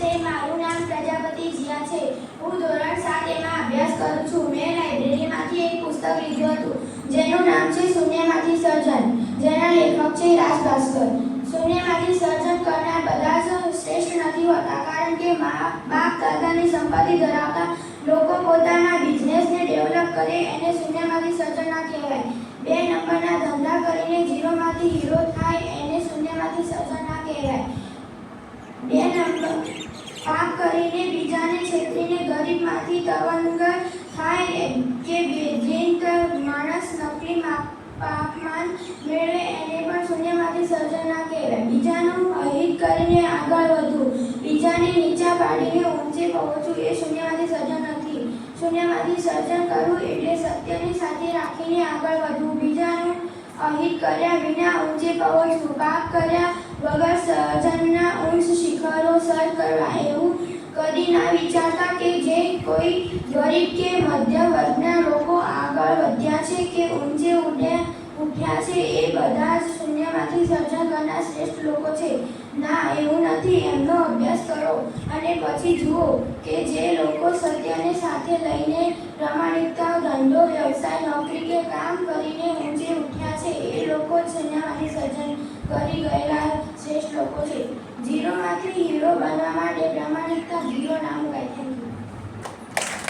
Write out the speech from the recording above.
નમસ્તે, મારું નામ પ્રજાપતિ જીયા છે. હું ધોરણ 7 માં અભ્યાસ કરું છું. મેં લાઇબ્રેરીમાંથી એક પુસ્તક લીધું હતું જેનું નામ છે શૂન્યમાંથી સર્જન, જેના લેખક છે રાજ ભાસ્કર. શૂન્યમાંથી સર્જન કરનાર બધા જ શ્રેષ્ઠ નથી હોતા, કારણ કે બાપ દાદાની સંપત્તિ ધરાવતા લોકો પોતાના બિઝનેસને ડેવલપ કરે એને શૂન્યમાંથી સર્જન ના કહેવાય. 2 નંબરના ધંધા કરીને ઝીરોમાંથી હીરો થાય એને શૂન્યમાંથી સર્જન ના કહેવાય. 2 નંબર પાપ કરીને બીજાને છેતરીને ગરીબમાંથી તવંગ થાય કે બેજિંત માણસ નકલી પાપમાન મેળવે એને પણ શૂન્યમાંથી સર્જન ના કહેવાય. બીજાનું અહિત કરીને આગળ વધવું, બીજાને નીચા પાડીને ઊંચે પહોંચવું એ શૂન્યમાંથી સર્જન નથી. શૂન્યમાંથી સર્જન કરવું એટલે સત્યને સાથે રાખીને આગળ વધવું, બીજાનું અહિત કર્યા વિના ઊંચે પહોંચવું, પાપ કર્યા વગર સર્જનના ઉચ્ચ શિખરો સર કરવા. એવું કદી ના વિચારતા કે જે કોઈ ગરીબ કે મધ્ય વર્ગના લોકો આગળ વધ્યા છે કે ઊંચે ઉઠ્યા છે એ બધા જ શૂન્યમાંથી સર્જન કરનાર શ્રેષ્ઠ લોકો છે. ના, એવું નથી. એમનો અભ્યાસ કરો અને પછી જુઓ કે જે લોકો સત્યને સાથે લઈને પ્રામાણિકતા, ધંધો, વ્યવસાય, નોકરી કે કામ કરીને ઊંચે ઉઠ્યા છે એ લોકો શૂન્યમાંથી સર્જન કરી ગયેલા શ્રેષ્ઠ લોકો છે. ઝીરોમાંથી હીરો બનવા માટે પ્રામાણિકતા ઝીરો ના હોય. Thank you.